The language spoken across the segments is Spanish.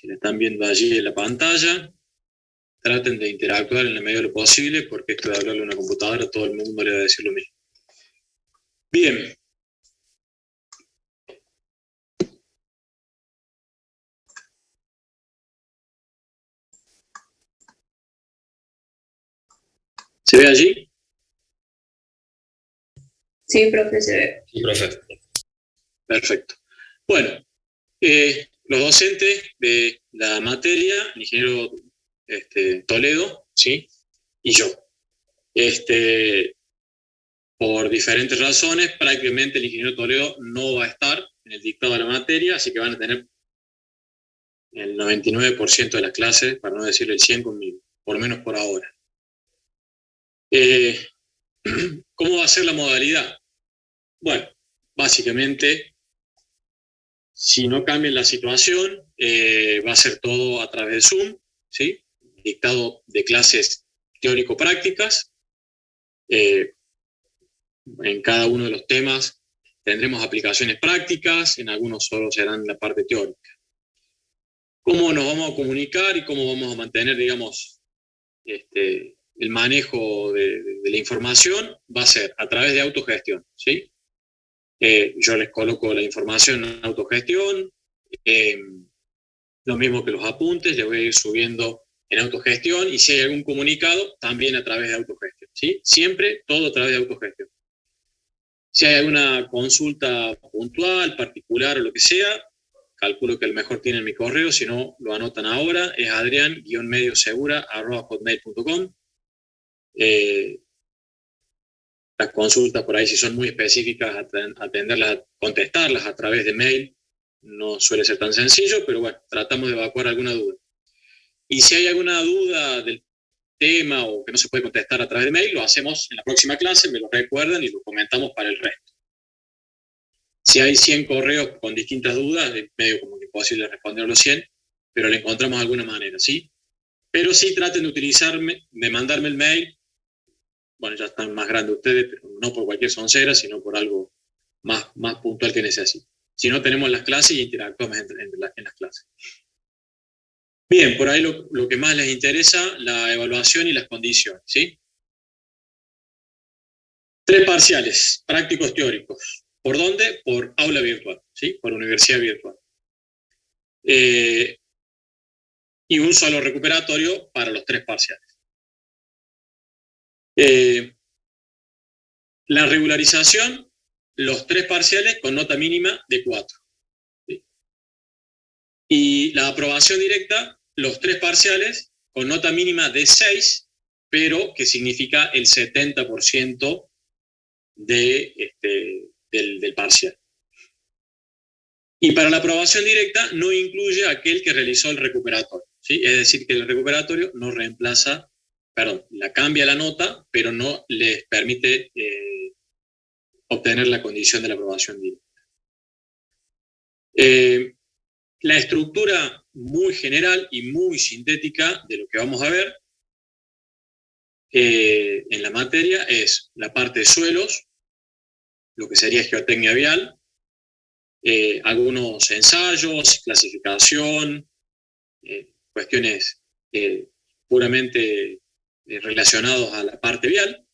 Si la están viendo allí en la pantalla, traten de interactuar en la medida de lo posible, porque esto de hablarle a una computadora, todo el mundo le va a decir lo mismo. Bien. ¿Se ve allí? Sí, profe, se ve. Sí, profe. Perfecto. Bueno, los docentes de la materia, el ingeniero Toledo, ¿sí? Y yo. Por diferentes razones, prácticamente el ingeniero Toledo no va a estar en el dictado de la materia, así que van a tener el 99% de las clases, para no decir el 100% conmigo, por lo menos por ahora. ¿Cómo va a ser la modalidad? Bueno, básicamente, si no cambia la situación, va a ser todo a través de Zoom, ¿sí? Dictado de clases teórico-prácticas. En cada uno de los temas tendremos aplicaciones prácticas, en algunos solo serán la parte teórica. ¿Cómo nos vamos a comunicar y cómo vamos a mantener, digamos, el manejo de la información? Va a ser a través de autogestión, ¿sí? Yo les coloco la información en autogestión, lo mismo que los apuntes, les voy a ir subiendo en autogestión, y si hay algún comunicado, también a través de autogestión, ¿sí? Siempre todo a través de autogestión. Si hay alguna consulta puntual, particular o lo que sea, calculo que a lo mejor tienen mi correo, si no lo anotan ahora, es adrian-mediosegura@hotmail.com. Las consultas por ahí, si son muy específicas, atenderlas, contestarlas a través de mail, no suele ser tan sencillo, pero bueno, tratamos de evacuar alguna duda. Y si hay alguna duda del tema o que no se puede contestar a través de mail, lo hacemos en la próxima clase, me lo recuerdan y lo comentamos para el resto. Si hay 100 correos con distintas dudas, es medio como imposible responder a los 100, pero le encontramos alguna manera, ¿sí? Pero sí traten de utilizarme, de mandarme el mail. Bueno, ya están más grandes ustedes, pero no por cualquier soncera, sino por algo más puntual que necesiten. Si no, tenemos las clases y interactuamos en las clases. Bien, por ahí lo que más les interesa, la evaluación y las condiciones, ¿sí? 3 parciales, prácticos teóricos. ¿Por dónde? Por aula virtual, ¿sí? Por universidad virtual. Y un solo recuperatorio para los 3 parciales. La regularización, los 3 parciales con nota mínima de 4. ¿Sí? Y la aprobación directa, los 3 parciales con nota mínima de 6, pero que significa el 70% del parcial. Y para la aprobación directa no incluye aquel que realizó el recuperatorio, ¿sí? Es decir, que el recuperatorio no reemplaza, la cambia la nota, pero no les permite obtener la condición de la aprobación directa. La estructura muy general y muy sintética de lo que vamos a ver en la materia es la parte de suelos, lo que sería geotecnia vial, algunos ensayos, clasificación, cuestiones puramente relacionados a la parte vial,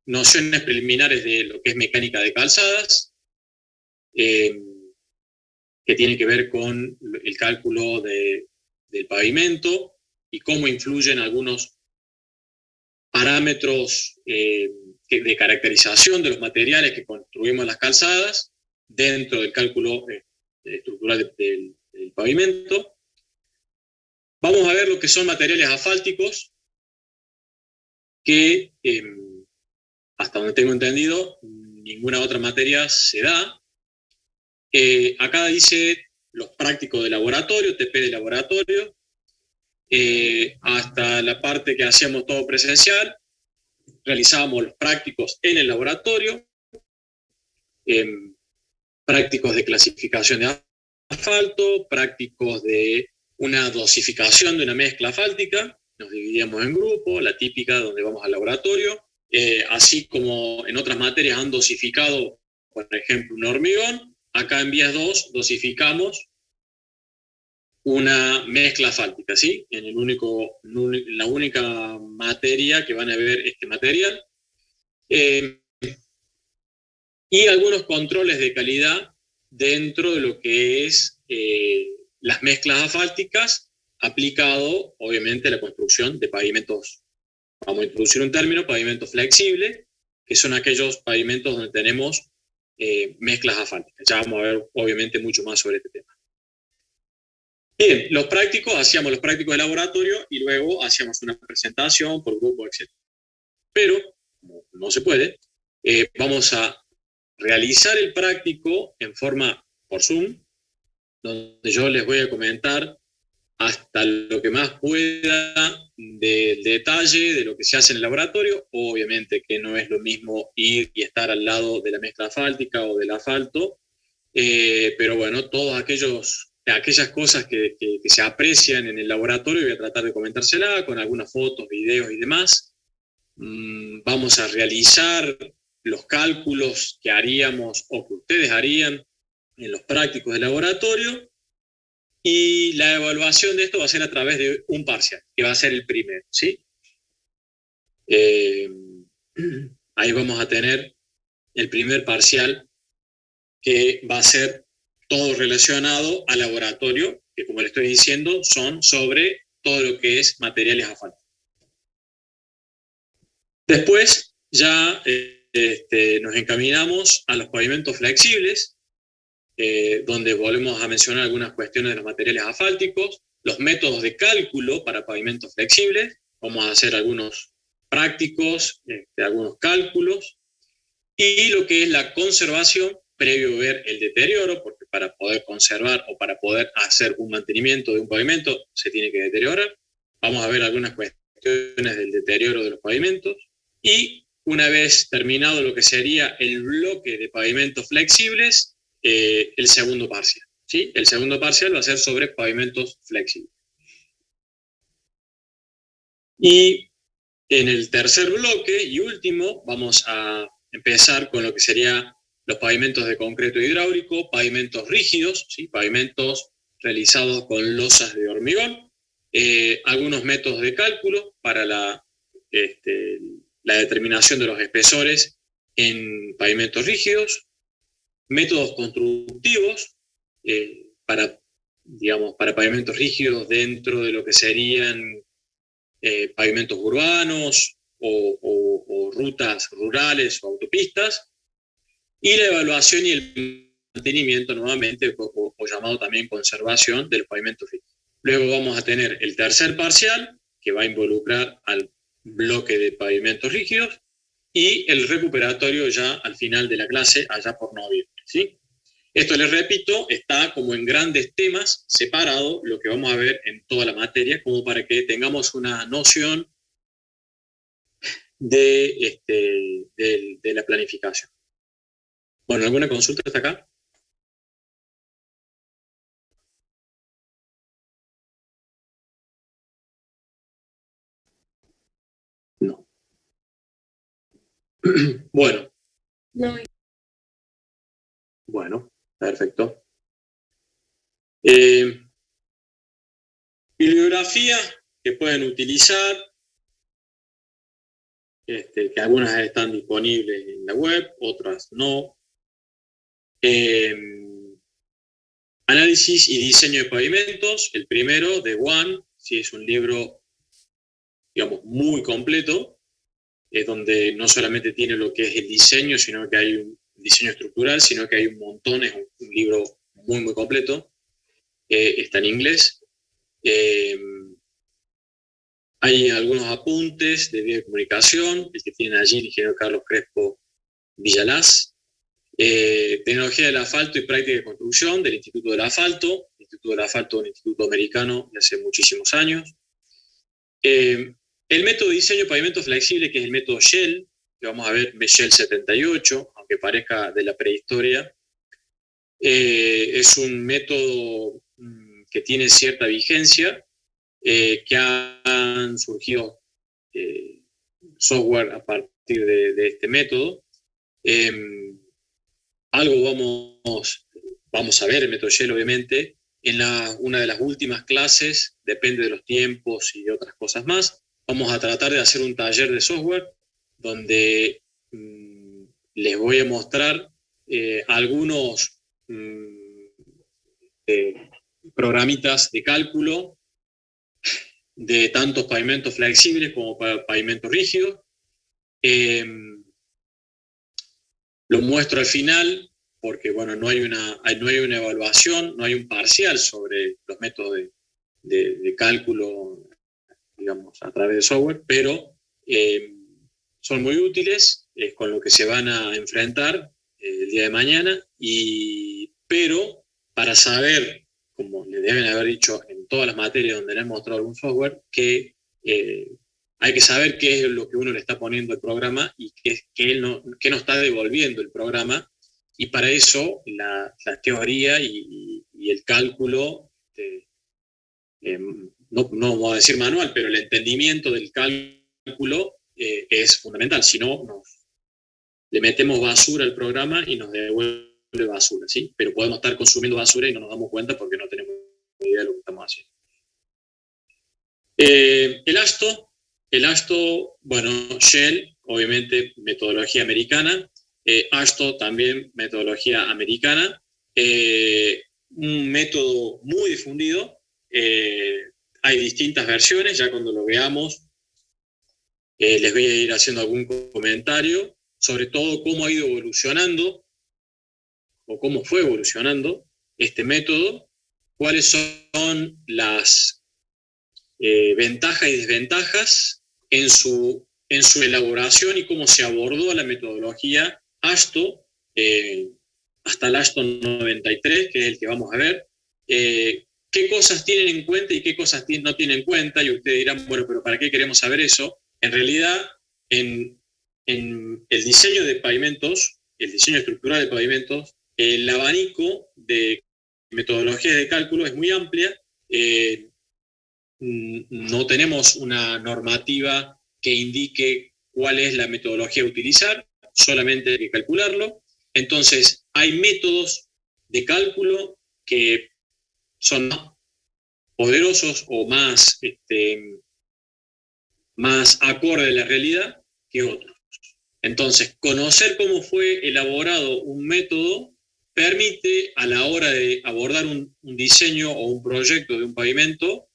nociones preliminares de lo que es mecánica de calzadas, que tiene que ver con el cálculo del pavimento y cómo influyen algunos parámetros de caracterización de los materiales que construimos las calzadas dentro del cálculo estructural del pavimento. Vamos a ver lo que son materiales asfálticos, que hasta donde tengo entendido, ninguna otra materia se da. Acá dice los prácticos de laboratorio, TP de laboratorio, hasta la parte que hacíamos todo presencial, realizábamos los prácticos en el laboratorio, prácticos de clasificación de asfalto, prácticos de una dosificación de una mezcla asfáltica, nos dividíamos en grupos, la típica donde vamos al laboratorio, así como en otras materias han dosificado, por ejemplo, un hormigón, acá en vías 2 dosificamos una mezcla asfáltica, ¿sí? La única materia que van a ver este material. Y algunos controles de calidad dentro de lo que es las mezclas asfálticas, aplicado obviamente a la construcción de pavimentos. Vamos a introducir un término, pavimento flexible, que son aquellos pavimentos donde tenemos mezclas asfálticas. Ya vamos a ver obviamente mucho más sobre este tema. Bien, hacíamos los prácticos de laboratorio y luego hacíamos una presentación por grupo, etc. Pero, como no se puede, vamos a realizar el práctico en forma por Zoom, donde yo les voy a comentar hasta lo que más pueda del detalle de lo que se hace en el laboratorio. Obviamente que no es lo mismo ir y estar al lado de la mezcla asfáltica o del asfalto, pero bueno, todas aquellas cosas que se aprecian en el laboratorio voy a tratar de comentársela con algunas fotos, videos y demás. Vamos a realizar los cálculos que haríamos o que ustedes harían en los prácticos de laboratorio, y la evaluación de esto va a ser a través de un parcial, que va a ser el primero, ¿sí? Ahí vamos a tener el primer parcial, que va a ser todo relacionado al laboratorio, que como le estoy diciendo, son sobre todo lo que es materiales asfálticos. Después ya nos encaminamos a los pavimentos flexibles, donde volvemos a mencionar algunas cuestiones de los materiales asfálticos, los métodos de cálculo para pavimentos flexibles. Vamos a hacer algunos prácticos, algunos cálculos, y lo que es la conservación previo a ver el deterioro, porque para poder conservar o para poder hacer un mantenimiento de un pavimento se tiene que deteriorar. Vamos a ver algunas cuestiones del deterioro de los pavimentos, y una vez terminado lo que sería el bloque de pavimentos flexibles, el segundo parcial, ¿sí? El segundo parcial va a ser sobre pavimentos flexibles. Y en el tercer bloque y último vamos a empezar con lo que sería los pavimentos de concreto hidráulico, pavimentos rígidos, ¿sí? Pavimentos realizados con losas de hormigón, algunos métodos de cálculo para la determinación de los espesores en pavimentos rígidos, métodos constructivos para pavimentos rígidos dentro de lo que serían pavimentos urbanos o rutas rurales o autopistas, y la evaluación y el mantenimiento nuevamente, o llamado también conservación de los pavimentos rígidos. Luego vamos a tener el tercer parcial, que va a involucrar al bloque de pavimentos rígidos, y el recuperatorio ya al final de la clase, allá por noviembre, ¿sí? Esto, les repito, está como en grandes temas, separado lo que vamos a ver en toda la materia, como para que tengamos una noción de la planificación. Bueno, ¿alguna consulta hasta acá? No. Bueno. No. Bueno, perfecto. Bibliografía que pueden utilizar, que algunas están disponibles en la web, otras no. Análisis y diseño de pavimentos, el primero, de One, sí, es un libro, digamos, muy completo, donde no solamente tiene lo que es el diseño, sino que hay un diseño estructural, sino que hay un montón, es un libro muy, muy completo. Está en inglés. Hay algunos apuntes de vía de comunicación, el que tiene allí el ingeniero Carlos Crespo Villalaz. Tecnología del asfalto y práctica de construcción del Instituto del Asfalto. El Instituto del Asfalto es un instituto americano de hace muchísimos años. El método de diseño de pavimento flexible, que es el método Shell, que vamos a ver, Shell 78, aunque parezca de la prehistoria, es un método que tiene cierta vigencia, que han surgido software a partir de este método. Algo vamos a ver el método Shell, obviamente, en una de las últimas clases, depende de los tiempos y de otras cosas más, vamos a tratar de hacer un taller de software donde les voy a mostrar algunos programitas de cálculo de tantos pavimentos flexibles como pavimentos rígidos. Lo muestro al final porque, bueno, no hay una evaluación, no hay un parcial sobre los métodos de cálculo, digamos, a través de software, pero son muy útiles, es con lo que se van a enfrentar el día de mañana, pero para saber, como le deben haber dicho en todas las materias donde le han mostrado algún software, que hay que saber qué es lo que uno le está poniendo al programa y qué no está devolviendo el programa, y para eso la teoría y el cálculo, no voy a decir manual, pero el entendimiento del cálculo es fundamental. Si no, le metemos basura al programa y nos devuelve basura, ¿sí? Pero podemos estar consumiendo basura y no nos damos cuenta porque no tenemos idea de lo que estamos haciendo. El ASTO, bueno, Shell, obviamente metodología americana, ASTO también metodología americana, un método muy difundido, hay distintas versiones, ya cuando lo veamos les voy a ir haciendo algún comentario, sobre todo cómo ha ido evolucionando, o cómo fue evolucionando este método, cuáles son las ventajas y desventajas en su elaboración y cómo se abordó la metodología ASTO, hasta el ASTO 93, que es el que vamos a ver, qué cosas tienen en cuenta y qué cosas no tienen en cuenta, y ustedes dirán, bueno, pero ¿para qué queremos saber eso? En realidad, en el diseño de pavimentos, el diseño estructural de pavimentos, el abanico de metodologías de cálculo es muy amplia. No tenemos una normativa que indique cuál es la metodología a utilizar, solamente hay que calcularlo. Entonces, hay métodos de cálculo que son más poderosos o más acorde a la realidad que otros. Entonces, conocer cómo fue elaborado un método permite, a la hora de abordar un diseño o un proyecto de un pavimento,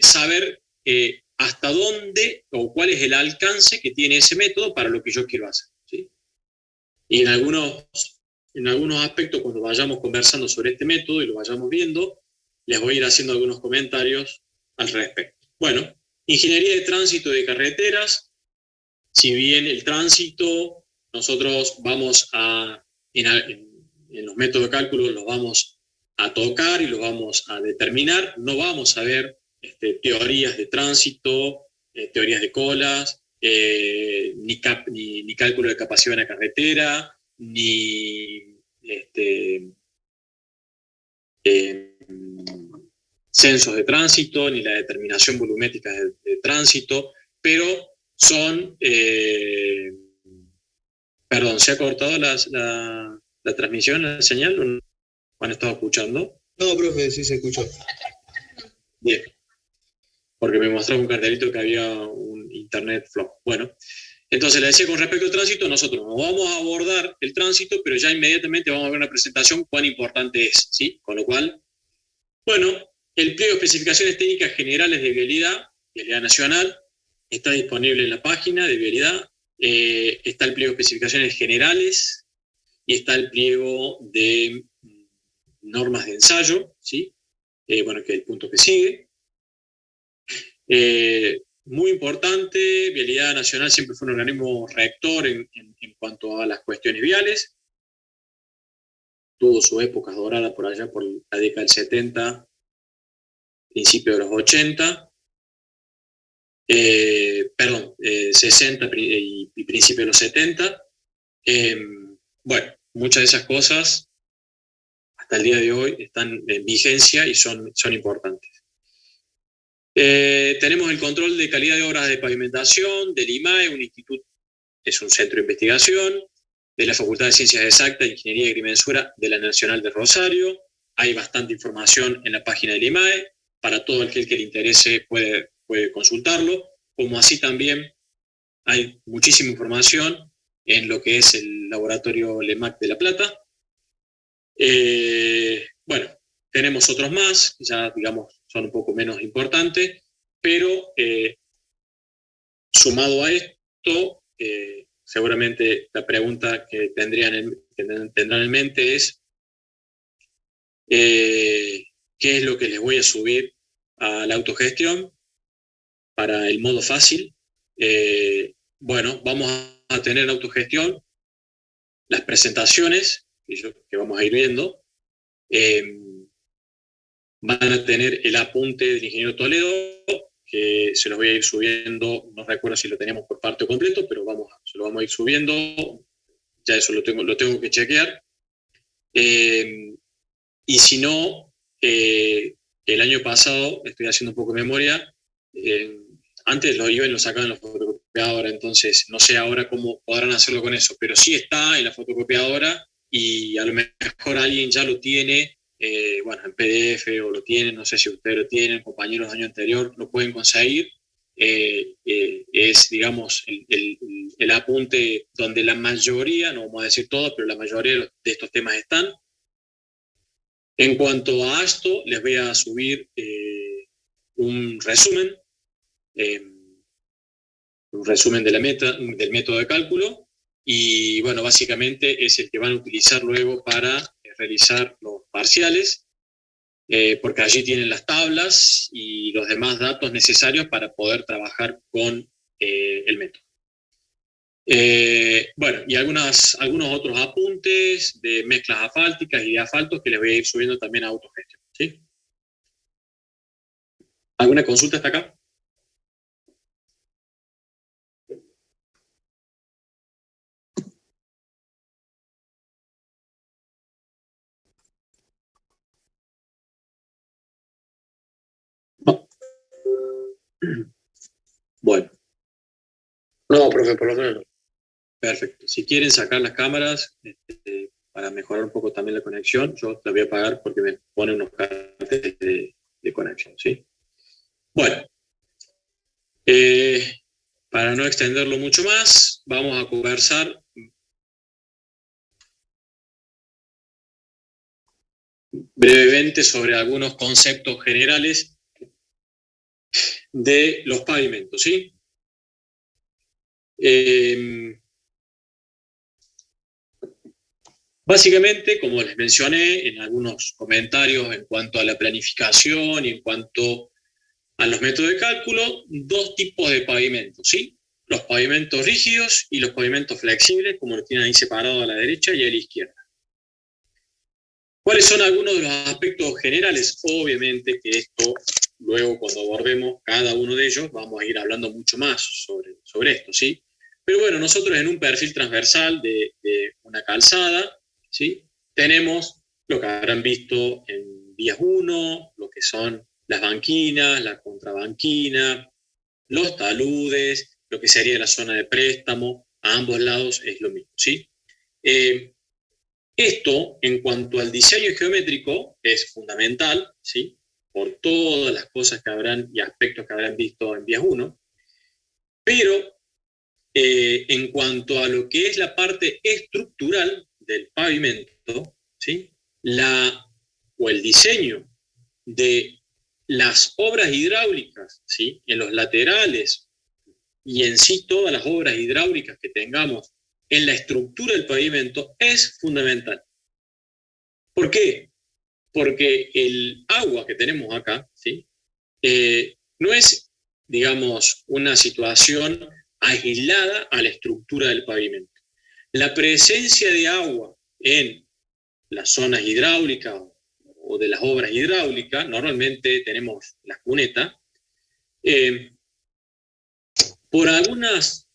saber hasta dónde o cuál es el alcance que tiene ese método para lo que yo quiero hacer, ¿sí? Y en algunos aspectos, cuando vayamos conversando sobre este método y lo vayamos viendo, les voy a ir haciendo algunos comentarios al respecto. Bueno, ingeniería de tránsito de carreteras. Si bien el tránsito, nosotros vamos en los métodos de cálculo los vamos a tocar y los vamos a determinar, no vamos a ver teorías de tránsito, teorías de colas, ni cálculo de capacidad en la carretera, ni censos de tránsito, ni la determinación volumétrica de tránsito, pero son... Perdón, ¿se ha cortado la transmisión, la señal? ¿O no han estado escuchando? No, profe, sí se escuchó. Bien, porque me mostraba un cartelito que había un internet flojo. Bueno, entonces le decía, con respecto al tránsito, nosotros no vamos a abordar el tránsito, pero ya inmediatamente vamos a ver una presentación cuán importante es, ¿sí? Con lo cual, bueno, el pliego de especificaciones técnicas generales de vialidad nacional, está disponible en la página de vialidad. Está el pliego de especificaciones generales y está el pliego de normas de ensayo, ¿sí? Bueno, que es el punto que sigue. Muy importante, Vialidad Nacional siempre fue un organismo rector en cuanto a las cuestiones viales. Tuvo su época dorada por allá por la década del 70, principio de los 80. 60 y principio de los 70. Bueno, muchas de esas cosas hasta el día de hoy están en vigencia y son importantes. Tenemos el control de calidad de obras de pavimentación del IMAE, un instituto, es un centro de investigación, de la Facultad de Ciencias Exactas, Ingeniería y Agrimensura de la Nacional de Rosario. hay bastante información en la página del IMAE, para todo aquel que le interese puede consultarlo, como así también hay muchísima información en lo que es el laboratorio LEMAC de La Plata. Bueno, tenemos otros más, ya digamos son un poco menos importantes, pero sumado a esto, seguramente la pregunta que tendrán en mente es qué es lo que les voy a subir a la autogestión para el modo fácil. Bueno, vamos a tener en autogestión las presentaciones que vamos a ir viendo. Van a tener el apunte del ingeniero Toledo, que se los voy a ir subiendo, no recuerdo si lo teníamos por parte o completo, pero se lo vamos a ir subiendo, ya eso lo tengo que chequear. Y si no, el año pasado, estoy haciendo un poco de memoria, antes lo iban y lo sacaban en la fotocopiadora, entonces no sé ahora cómo podrán hacerlo con eso, pero sí está en la fotocopiadora y a lo mejor alguien ya lo tiene, bueno, en PDF o lo tienen, no sé si ustedes lo tienen, compañeros del año anterior, lo pueden conseguir. Es, digamos, el apunte donde la mayoría, no vamos a decir todo, pero la mayoría de estos temas están. En cuanto a esto, les voy a subir un resumen del método de cálculo, y bueno, básicamente es el que van a utilizar luego para realizar los parciales, porque allí tienen las tablas y los demás datos necesarios para poder trabajar con el método. Bueno, y algunos otros apuntes de mezclas asfálticas y de asfaltos que les voy a ir subiendo también a autogestión, ¿sí? ¿Alguna consulta hasta acá? No. Bueno. No, profe, por lo menos. Perfecto. Si quieren sacar las cámaras para mejorar un poco también la conexión, yo la voy a apagar porque me pone unos carteles de conexión, ¿sí? Bueno. Para no extenderlo mucho más, vamos a conversar brevemente sobre algunos conceptos generales de los pavimentos, ¿sí? Básicamente, como les mencioné en algunos comentarios en cuanto a la planificación y en cuanto a los métodos de cálculo, dos tipos de pavimentos, ¿sí? Los pavimentos rígidos y los pavimentos flexibles, como lo tienen ahí separado a la derecha y a la izquierda. ¿Cuáles son algunos de los aspectos generales? Obviamente que esto, luego cuando abordemos cada uno de ellos, vamos a ir hablando mucho más sobre esto, ¿sí? Pero bueno, nosotros en un perfil transversal de una calzada, ¿sí? Tenemos lo que habrán visto en vías 1, lo que son las banquinas, la contrabanquina, los taludes, lo que sería la zona de préstamo, a ambos lados es lo mismo, ¿sí? Esto, en cuanto al diseño geométrico, es fundamental, ¿sí? Por todas las cosas que habrán y aspectos que habrán visto en vías 1, pero en cuanto a lo que es la parte estructural del pavimento, ¿sí? El diseño de las obras hidráulicas, ¿sí? En los laterales y en sí todas las obras hidráulicas que tengamos en la estructura del pavimento es fundamental. ¿Por qué? Porque el agua que tenemos acá, ¿sí? No es, digamos, una situación aislada a la estructura del pavimento. La presencia de agua en las zonas hidráulicas o de las obras hidráulicas, normalmente tenemos las cunetas, por algunas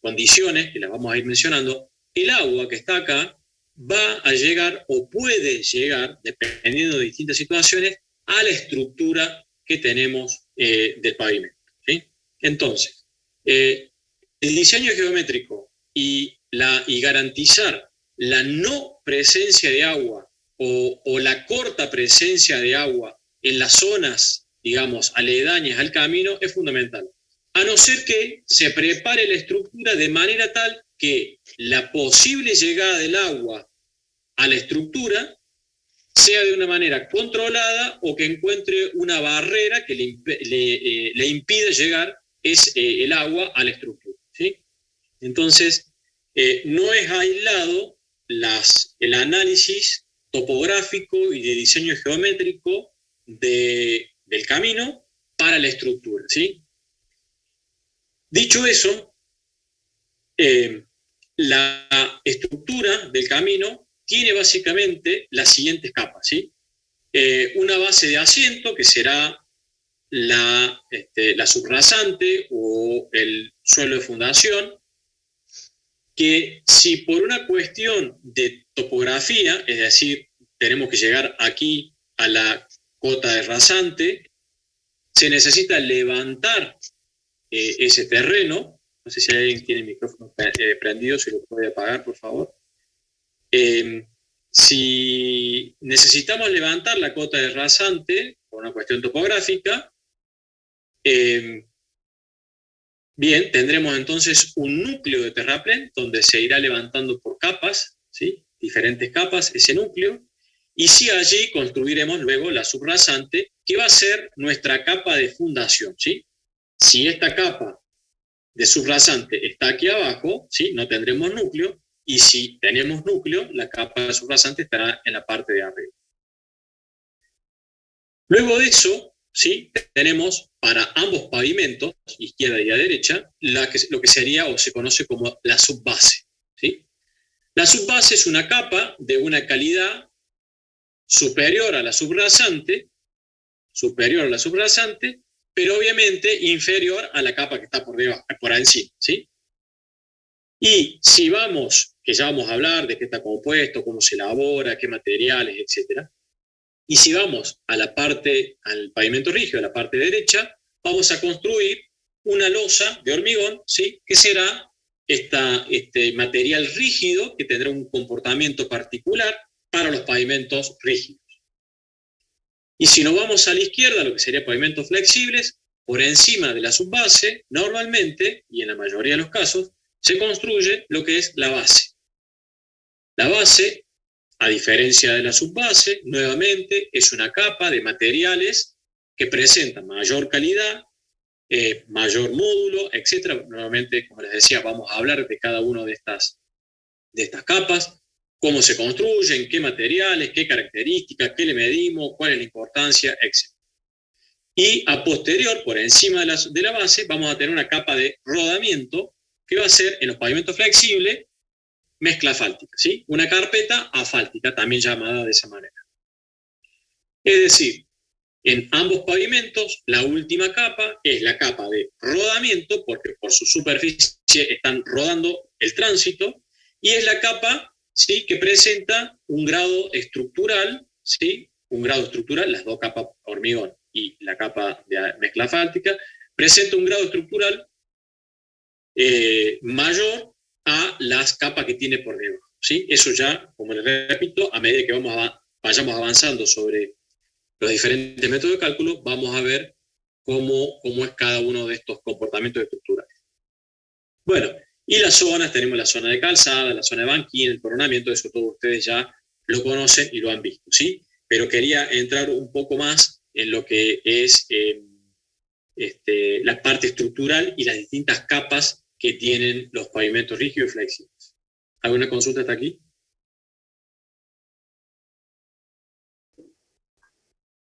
condiciones que las vamos a ir mencionando, el agua que está acá va a llegar o puede llegar, dependiendo de distintas situaciones, a la estructura que tenemos del pavimento, ¿sí? Entonces, el diseño geométrico y garantizar la no presencia de agua o la corta presencia de agua en las zonas, digamos, aledañas al camino es fundamental. A no ser que se prepare la estructura de manera tal que la posible llegada del agua a la estructura sea de una manera controlada o que encuentre una barrera que le impida llegar el agua a la estructura, ¿sí? Entonces, no es aislado el análisis topográfico y de diseño geométrico del camino para la estructura, ¿sí? Dicho eso, la estructura del camino tiene básicamente las siguientes capas, ¿sí? Una base de asiento, que será la subrasante o el suelo de fundación, que si por una cuestión de topografía, es decir, tenemos que llegar aquí a la cota de rasante, se necesita levantar ese terreno. No sé si alguien tiene el micrófono prendido, si lo puede apagar, por favor. Si necesitamos levantar la cota de rasante por una cuestión topográfica, bien, tendremos entonces un núcleo de terraplén donde se irá levantando por capas, ¿sí? Diferentes capas, ese núcleo, y si allí construiremos luego la subrasante, que va a ser nuestra capa de fundación, ¿sí? Si esta capa de subrasante está aquí abajo, ¿sí? No tendremos núcleo, y si tenemos núcleo, la capa de subrasante estará en la parte de arriba. Luego de eso, ¿sí? Tenemos para ambos pavimentos, izquierda y a derecha, lo que sería o se conoce como la subbase, ¿sí? La subbase es una capa de una calidad superior a la subrasante, pero obviamente inferior a la capa que está por debajo, por encima, ¿sí? Y si vamos, que ya vamos a hablar de qué está compuesto, cómo se elabora, qué materiales, etc. Y si vamos a al pavimento rígido, a la parte derecha, vamos a construir una losa de hormigón, ¿sí? Que será este material rígido que tendrá un comportamiento particular para los pavimentos rígidos. Y si nos vamos a la izquierda, lo que sería pavimentos flexibles, por encima de la subbase, normalmente, y en la mayoría de los casos, se construye lo que es la base. La base, a diferencia de la subbase, nuevamente es una capa de materiales que presenta mayor calidad, mayor módulo, etc. Nuevamente, como les decía, vamos a hablar de cada una de estas capas, cómo se construyen, qué materiales, qué características, qué le medimos, cuál es la importancia, etc. Y a posterior, por encima de la base, vamos a tener una capa de rodamiento que va a ser en los pavimentos flexibles mezcla asfáltica, ¿sí? Una carpeta asfáltica, también llamada de esa manera. Es decir, en ambos pavimentos, la última capa es la capa de rodamiento, porque por su superficie están rodando el tránsito, y es la capa, ¿sí? Que presenta un grado estructural, ¿sí? Un grado estructural, las dos capas hormigón y la capa de mezcla asfáltica, presenta un grado estructural mayor a las capas que tiene por debajo, ¿sí? Eso ya, como les repito, a medida que vayamos avanzando sobre los diferentes métodos de cálculo, vamos a ver cómo es cada uno de estos comportamientos estructurales. Bueno, y las zonas, tenemos la zona de calzada, la zona de banquina, el coronamiento, eso todos ustedes ya lo conocen y lo han visto, ¿sí? Pero quería entrar un poco más en lo que es la parte estructural y las distintas capas que tienen los pavimentos rígidos y flexibles. ¿Alguna consulta hasta aquí?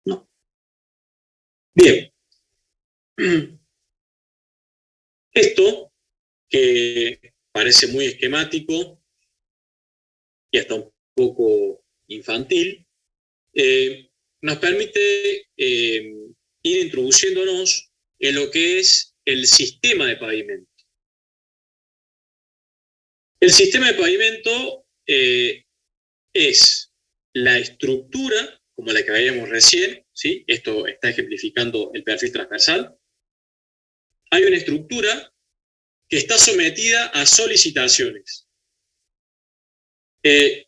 No. Bien. Esto, que parece muy esquemático y hasta un poco infantil, nos permite ir introduciéndonos en lo que es el sistema de pavimento. El sistema de pavimento es la estructura, como la que veíamos recién, ¿sí? Esto está ejemplificando el perfil transversal. Hay una estructura que está sometida a solicitaciones.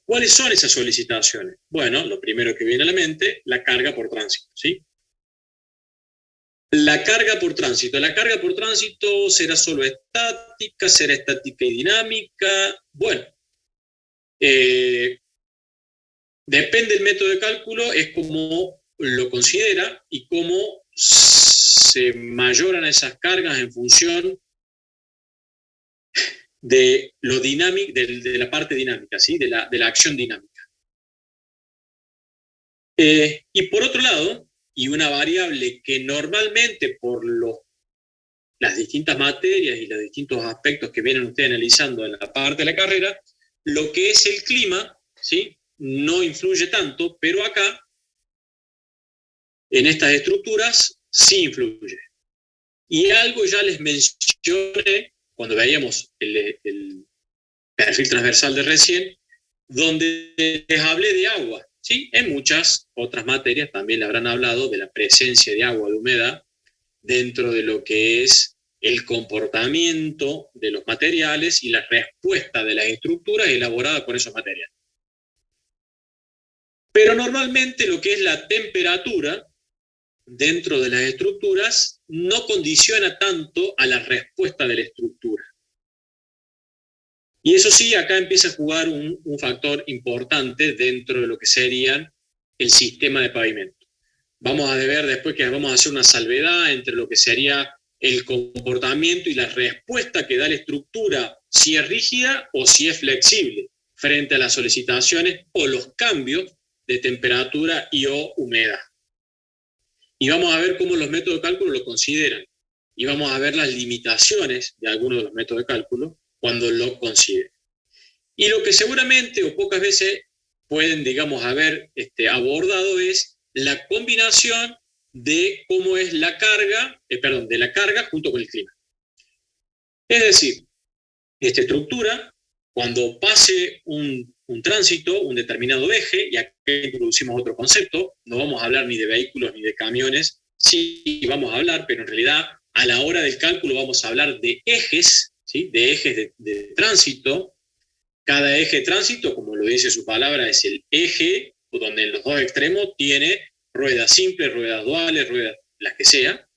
¿Cuáles son esas solicitaciones? Bueno, lo primero que viene a la mente, la carga por tránsito, ¿sí? La carga por tránsito. La carga por tránsito será solo estática, será estática y dinámica. Bueno, depende del método de cálculo, es como lo considera y cómo se mayoran esas cargas en función de lo dinámico, de la parte dinámica, ¿sí? de la acción dinámica. Y por otro lado, y una variable que normalmente por las distintas materias y los distintos aspectos que vienen ustedes analizando en la parte de la carrera, lo que es el clima, ¿sí? No influye tanto, pero acá, en estas estructuras, sí influye. Y algo ya les mencioné cuando veíamos el perfil transversal de recién, donde les hablé de agua, ¿sí? En muchas otras materias también le habrán hablado de la presencia de agua, de humedad, dentro de lo que es el comportamiento de los materiales y la respuesta de las estructuras elaboradas por esos materiales. Pero normalmente lo que es la temperatura dentro de las estructuras no condiciona tanto a la respuesta de la estructura. Y eso sí, acá empieza a jugar un factor importante dentro de lo que serían el sistema de pavimento. Vamos a ver después que vamos a hacer una salvedad entre lo que sería el comportamiento y la respuesta que da la estructura, si es rígida o si es flexible, frente a las solicitaciones o los cambios de temperatura y o humedad. Y vamos a ver cómo los métodos de cálculo lo consideran. Y vamos a ver las limitaciones de algunos de los métodos de cálculo cuando lo consideren. Y lo que seguramente o pocas veces pueden, digamos, haber abordado es la combinación de cómo es la carga, de la carga junto con el clima. Es decir, esta estructura, cuando pase un tránsito, un determinado eje, y aquí introducimos otro concepto, no vamos a hablar ni de vehículos ni de camiones, sí vamos a hablar, pero en realidad a la hora del cálculo vamos a hablar de ejes, ¿sí? De ejes de tránsito. Cada eje de tránsito, como lo dice su palabra, es el eje donde en los dos extremos tiene ruedas simples, ruedas duales, ruedas las que sea.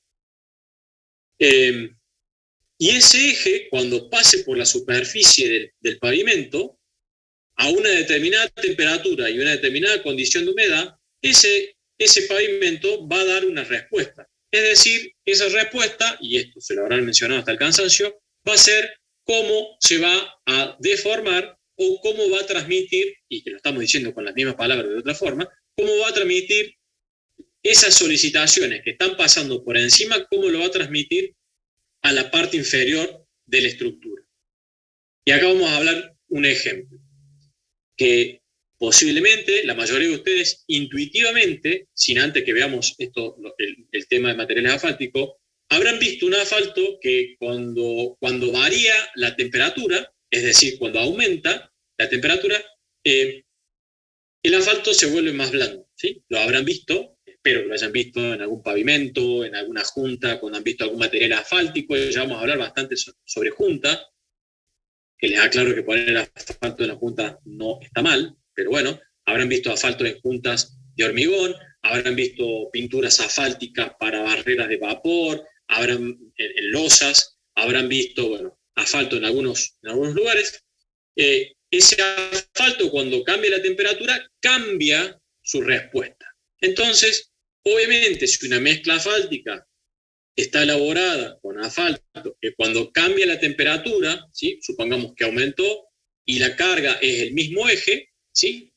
Y ese eje, cuando pase por la superficie del pavimento, a una determinada temperatura y una determinada condición de humedad, ese pavimento va a dar una respuesta. Es decir, esa respuesta, y esto se lo habrán mencionado hasta el cansancio, va a ser cómo se va a deformar o cómo va a transmitir, y que lo estamos diciendo con las mismas palabras de otra forma, cómo va a transmitir esas solicitaciones que están pasando por encima, cómo lo va a transmitir a la parte inferior de la estructura. Y acá vamos a hablar un ejemplo, que posiblemente la mayoría de ustedes intuitivamente, sin antes que veamos esto, el tema de materiales asfálticos, habrán visto un asfalto que cuando varía la temperatura, es decir, cuando aumenta la temperatura, el asfalto se vuelve más blando, ¿sí? Lo habrán visto, espero que lo hayan visto en algún pavimento, en alguna junta, cuando han visto algún material asfáltico. Ya vamos a hablar bastante sobre junta, que les aclaro que poner asfalto en la junta no está mal, pero bueno, habrán visto asfalto en juntas de hormigón, habrán visto pinturas asfálticas para barreras de vapor, habrán en losas, habrán visto, bueno, asfalto en algunos lugares. Ese asfalto, cuando cambia la temperatura, cambia su respuesta. Entonces, obviamente, si una mezcla asfáltica está elaborada con asfalto, que cuando cambia la temperatura, ¿sí? Supongamos que aumentó y la carga es el mismo eje, ¿sí?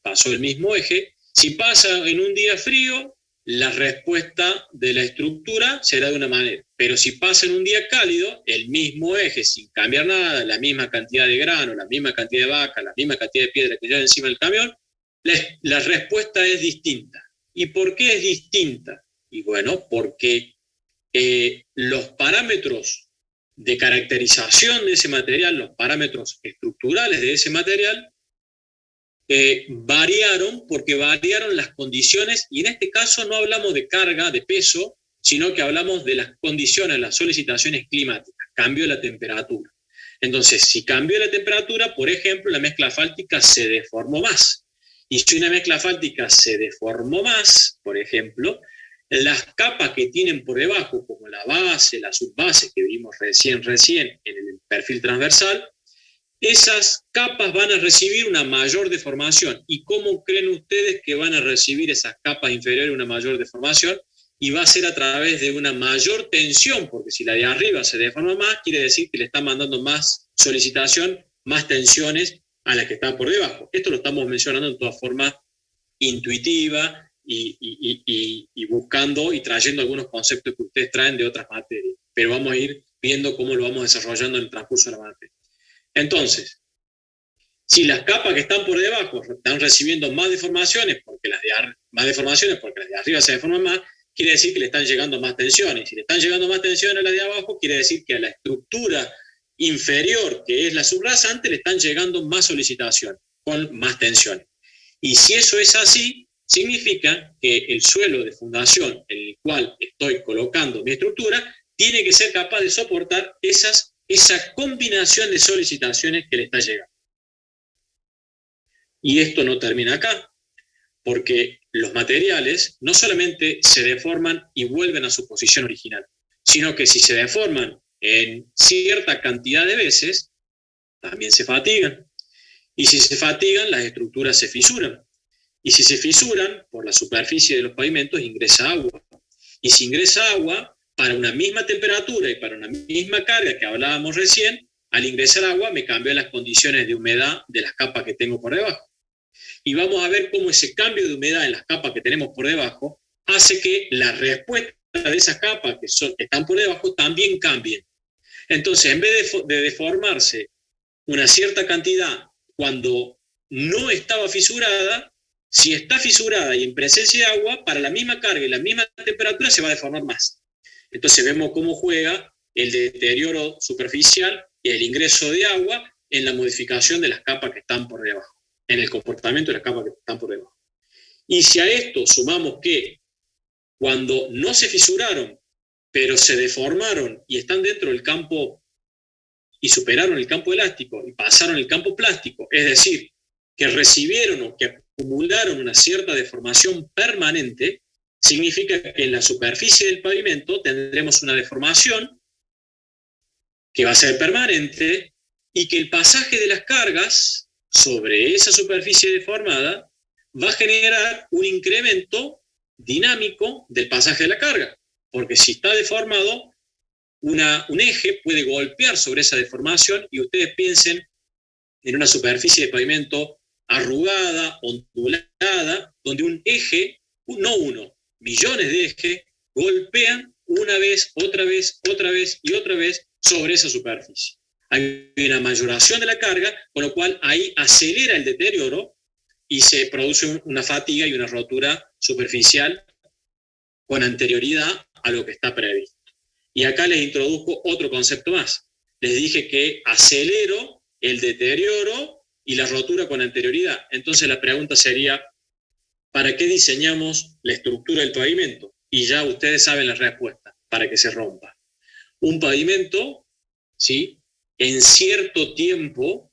Pasó el mismo eje, si pasa en un día frío, la respuesta de la estructura será de una manera, pero si pasa en un día cálido, el mismo eje, sin cambiar nada, la misma cantidad de grano, la misma cantidad de vaca, la misma cantidad de piedra que lleva encima del camión, la respuesta es distinta. ¿Y por qué es distinta? Y bueno, porque los parámetros de caracterización de ese material, los parámetros estructurales de ese material, variaron porque variaron las condiciones, y en este caso no hablamos de carga, de peso, sino que hablamos de las condiciones, las solicitaciones climáticas, cambio de la temperatura. Entonces, si cambió la temperatura, por ejemplo, la mezcla asfáltica se deformó más. Y si una mezcla asfáltica se deformó más, por ejemplo, las capas que tienen por debajo, como la base, la subbase que vimos recién en el perfil transversal, esas capas van a recibir una mayor deformación. ¿Y cómo creen ustedes que van a recibir esas capas inferiores una mayor deformación? Y va a ser a través de una mayor tensión, porque si la de arriba se deforma más, quiere decir que le está mandando más solicitación, más tensiones a la que está por debajo. Esto lo estamos mencionando en toda forma intuitiva y buscando y trayendo algunos conceptos que ustedes traen de otras materias. Pero vamos a ir viendo cómo lo vamos desarrollando en el transcurso de la materia. Entonces, si las capas que están por debajo están recibiendo más deformaciones porque las de arriba se deforman más, quiere decir que le están llegando más tensiones. Si le están llegando más tensiones a la de abajo, quiere decir que a la estructura inferior, que es la subrasante, le están llegando más solicitación, con más tensiones. Y si eso es así, significa que el suelo de fundación en el cual estoy colocando mi estructura tiene que ser capaz de soportar esa combinación de solicitaciones que le está llegando. Y esto no termina acá, porque los materiales no solamente se deforman y vuelven a su posición original, sino que si se deforman en cierta cantidad de veces, también se fatigan. Y si se fatigan, las estructuras se fisuran. Y si se fisuran, por la superficie de los pavimentos ingresa agua. Y si ingresa agua, para una misma temperatura y para una misma carga que hablábamos recién, al ingresar agua me cambian las condiciones de humedad de las capas que tengo por debajo. Y vamos a ver cómo ese cambio de humedad en las capas que tenemos por debajo hace que la respuesta de esas capas que están por debajo también cambien. Entonces, en vez de deformarse una cierta cantidad cuando no estaba fisurada, si está fisurada y en presencia de agua, para la misma carga y la misma temperatura se va a deformar más. Entonces vemos cómo juega el deterioro superficial y el ingreso de agua en la modificación de las capas que están por debajo, en el comportamiento de las capas que están por debajo. Y si a esto sumamos que cuando no se fisuraron, pero se deformaron y están dentro del campo y superaron el campo elástico y pasaron el campo plástico, es decir, que recibieron o que acumularon una cierta deformación permanente, significa que en la superficie del pavimento tendremos una deformación que va a ser permanente y que el pasaje de las cargas sobre esa superficie deformada va a generar un incremento dinámico del pasaje de la carga, porque si está deformado, un eje puede golpear sobre esa deformación y ustedes piensen en una superficie de pavimento arrugada, ondulada, donde un eje, no uno, millones de ejes, golpean una vez, otra vez, otra vez y otra vez sobre esa superficie. Hay una mayoración de la carga, con lo cual ahí acelera el deterioro y se produce una fatiga y una rotura superficial con anterioridad a lo que está previsto. Y acá les introduzco otro concepto más. Les dije que acelero el deterioro y la rotura con anterioridad. Entonces la pregunta sería, ¿para qué diseñamos la estructura del pavimento? Y ya ustedes saben la respuesta, para que se rompa. Un pavimento, ¿sí?, en cierto tiempo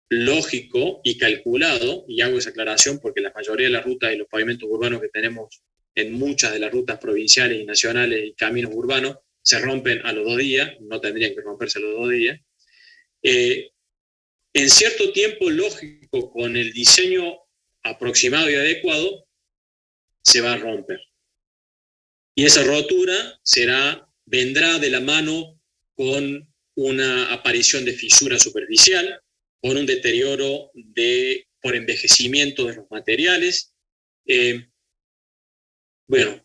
lógico y calculado, y hago esa aclaración porque la mayoría de las rutas y los pavimentos urbanos que tenemos en muchas de las rutas provinciales y nacionales y caminos urbanos se rompen a los 2 días, no tendrían que romperse a los 2 días. En cierto tiempo lógico, con el diseño aproximado y adecuado, se va a romper. Y esa rotura vendrá de la mano con una aparición de fisura superficial, con un deterioro por envejecimiento de los materiales.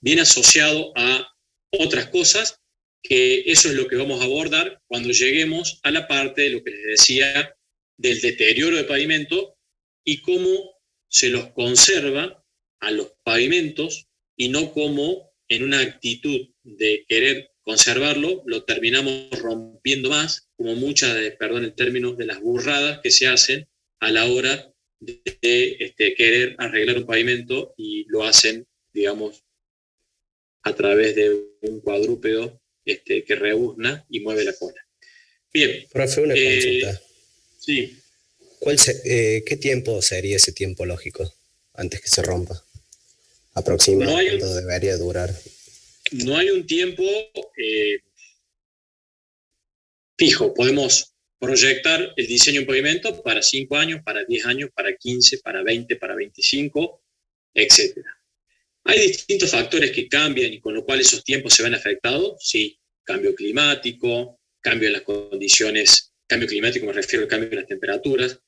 Viene asociado a otras cosas, que eso es lo que vamos a abordar cuando lleguemos a la parte de lo que les decía del deterioro de pavimento y cómo se los conserva a los pavimentos y no como en una actitud de querer conservarlo, lo terminamos rompiendo más, como muchas perdón el término, de las burradas que se hacen a la hora de querer arreglar un pavimento y lo hacen, digamos, a través de un cuadrúpedo que rebuzna y mueve la cola. Bien. Profe, una consulta. Sí. ¿Qué tiempo sería ese tiempo lógico antes que se rompa? Aproximadamente, ¿cuánto debería durar? No hay un tiempo fijo. Podemos proyectar el diseño de un pavimento para 5 años, para 10 años, para 15, para 20, para 25, etc. Hay distintos factores que cambian y con lo cual esos tiempos se ven afectados. Sí, cambio climático, cambio en las condiciones, cambio climático me refiero al cambio en las temperaturas,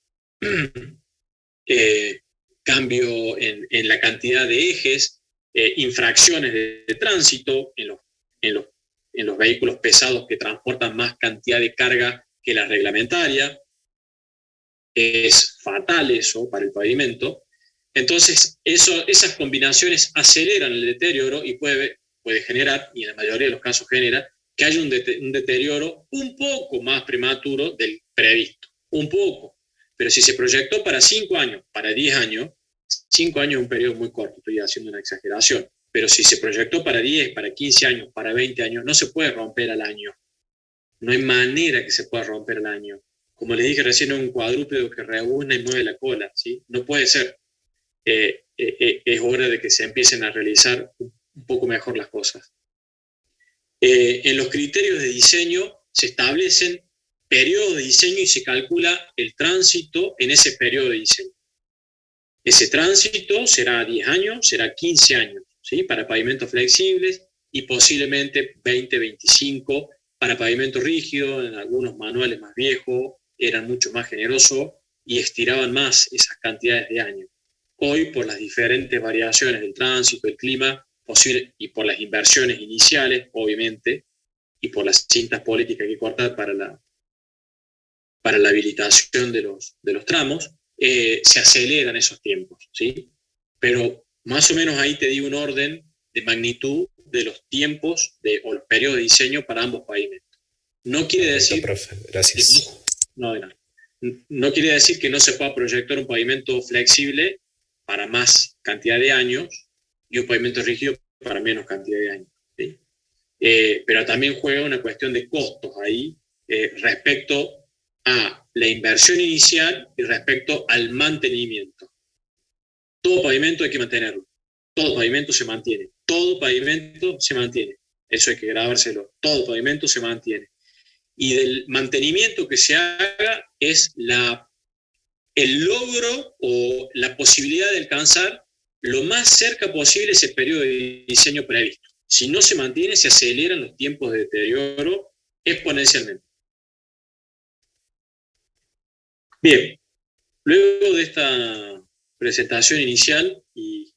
cambio en la cantidad de ejes, infracciones de tránsito en los vehículos pesados que transportan más cantidad de carga que la reglamentaria. Es fatal eso para el pavimento. Entonces, esas combinaciones aceleran el deterioro y puede generar, y en la mayoría de los casos genera, que haya un deterioro un poco más prematuro del previsto. Un poco. Pero si se proyectó para 5 años, para 10 años, 5 años es un periodo muy corto, estoy haciendo una exageración. Pero si se proyectó para 10, para 15 años, para 20 años, no se puede romper al año. No hay manera que se pueda romper al año. Como les dije recién, es un cuadrúpedo que rebuzna y mueve la cola, ¿sí? No puede ser. Es hora de que se empiecen a realizar un poco mejor las cosas. En los criterios de diseño se establecen periodos de diseño y se calcula el tránsito en ese periodo de diseño. Ese tránsito será 10 años, será 15 años, ¿sí? Para pavimentos flexibles y posiblemente 20, 25 para pavimento rígido. En algunos manuales más viejos eran mucho más generosos y estiraban más esas cantidades de años. Hoy, por las diferentes variaciones del tránsito, el clima, y por las inversiones iniciales, obviamente, y por las cintas políticas que hay que cortar para la habilitación de los tramos, se aceleran esos tiempos, ¿sí? Pero más o menos ahí te digo un orden de magnitud de los tiempos o los periodos de diseño para ambos pavimentos. No quiere decir... Profe, gracias. No quiere decir que no se pueda proyectar un pavimento flexible para más cantidad de años y un pavimento rígido para menos cantidad de años, ¿sí? Pero también juega una cuestión de costos ahí respecto a la inversión inicial y respecto al mantenimiento. Todo pavimento hay que mantenerlo. Todo pavimento se mantiene. Todo pavimento se mantiene. Eso hay que grabárselo. Todo pavimento se mantiene. Y del mantenimiento que se haga es el logro o la posibilidad de alcanzar lo más cerca posible ese periodo de diseño previsto. Si no se mantiene, se aceleran los tiempos de deterioro exponencialmente. Bien, luego de esta presentación inicial y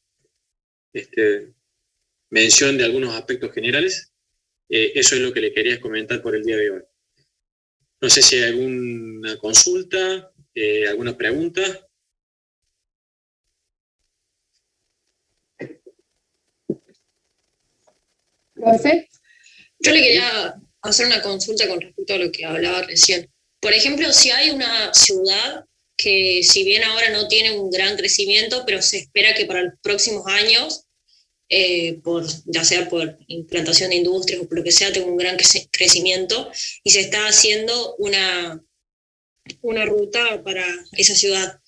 mención de algunos aspectos generales, eso es lo que le quería comentar por el día de hoy. No sé si hay alguna consulta, alguna pregunta. Profe, yo le quería hacer una consulta con respecto a lo que hablaba recién. Por ejemplo, si hay una ciudad que si bien ahora no tiene un gran crecimiento, pero se espera que para los próximos años, ya sea por implantación de industrias o por lo que sea, tenga un gran crecimiento y se está haciendo una ruta para esa ciudad.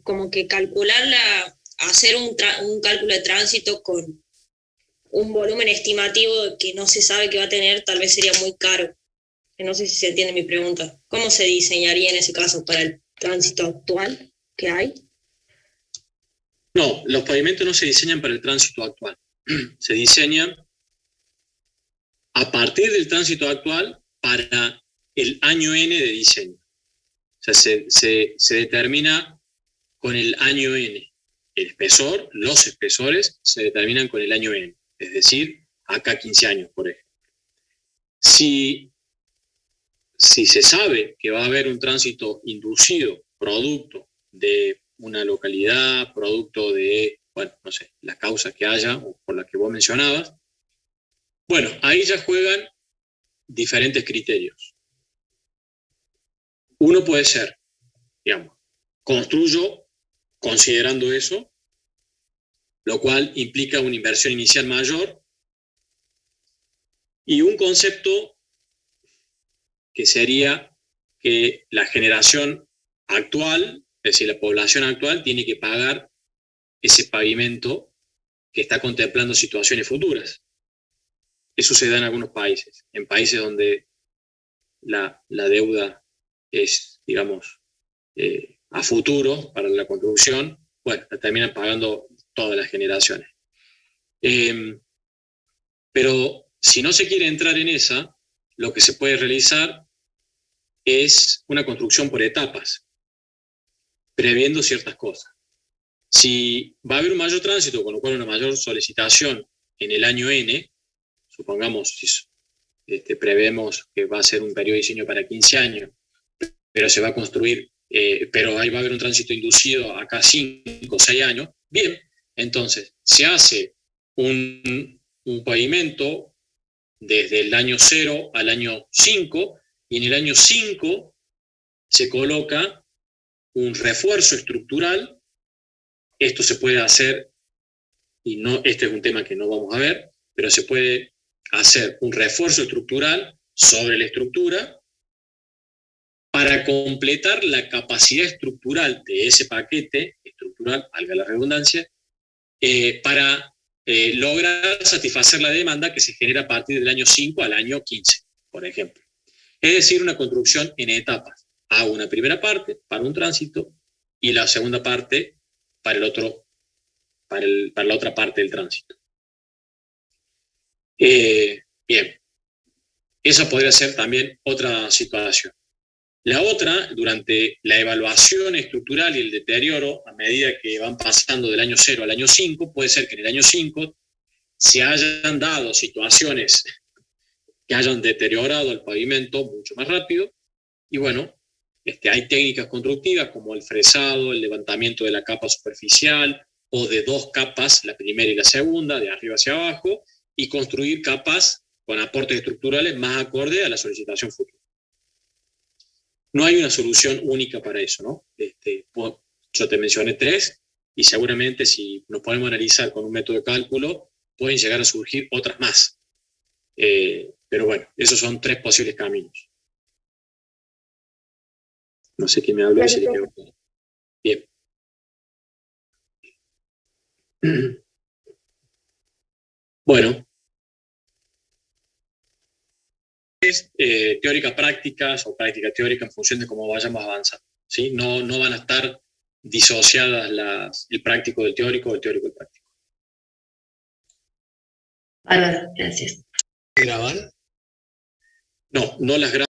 Como que calcularla, hacer un cálculo de tránsito con un volumen estimativo que no se sabe que va a tener, tal vez sería muy caro. No sé si se entiende mi pregunta. ¿Cómo se diseñaría en ese caso para el tránsito actual que hay? No, los pavimentos no se diseñan para el tránsito actual. Se diseñan a partir del tránsito actual para el año N de diseño. O sea, se determina con el año N. El espesor, los espesores, se determinan con el año N. Es decir, acá 15 años, por ejemplo. Si se sabe que va a haber un tránsito inducido, producto de una localidad, producto de, bueno, no sé, las causas que haya, o por las que vos mencionabas, bueno, ahí ya juegan diferentes criterios. Uno puede ser, digamos, construyo considerando eso, lo cual implica una inversión inicial mayor y un concepto que sería que la generación actual, es decir, la población actual, tiene que pagar ese pavimento que está contemplando situaciones futuras. Eso se da en algunos países. En países donde la deuda es, digamos, a futuro para la construcción, bueno, la terminan pagando todas las generaciones. Pero si no se quiere entrar en esa, lo que se puede realizar es una construcción por etapas, previendo ciertas cosas. Si va a haber un mayor tránsito, con lo cual una mayor solicitación en el año N, supongamos, si prevemos que va a ser un periodo de diseño para 15 años, pero se va a construir, pero ahí va a haber un tránsito inducido acá 5 o 6 años, bien, entonces se hace un pavimento desde el año 0 al año 5, y en el año 5 se coloca un refuerzo estructural. Esto se puede hacer, y no, este es un tema que no vamos a ver, pero se puede hacer un refuerzo estructural sobre la estructura para completar la capacidad estructural de ese paquete estructural, valga la redundancia, para lograr satisfacer la demanda que se genera a partir del año 5 al año 15, por ejemplo. Es decir, una construcción en etapas. Hago una primera parte para un tránsito y la segunda parte para la otra parte del tránsito. Bien, esa podría ser también otra situación. La otra, durante la evaluación estructural y el deterioro, a medida que van pasando del año 0 al año 5, puede ser que en el año 5 se hayan dado situaciones que hayan deteriorado el pavimento mucho más rápido, y bueno, hay técnicas constructivas como el fresado, el levantamiento de la capa superficial, o de 2 capas, la primera y la segunda, de arriba hacia abajo, y construir capas con aportes estructurales más acorde a la solicitación futura. No hay una solución única para eso, ¿no? Yo te mencioné 3, y seguramente si nos podemos analizar con un método de cálculo, pueden llegar a surgir otras más. Pero bueno, esos son 3 posibles caminos. No sé quién me habló. Si bien. Bueno. Teóricas prácticas o práctica teórica en función de cómo vayamos avanzando, ¿sí? No van a estar disociadas el práctico del teórico o el teórico del práctico. Bárbaro, gracias. ¿Graban? No las grabo.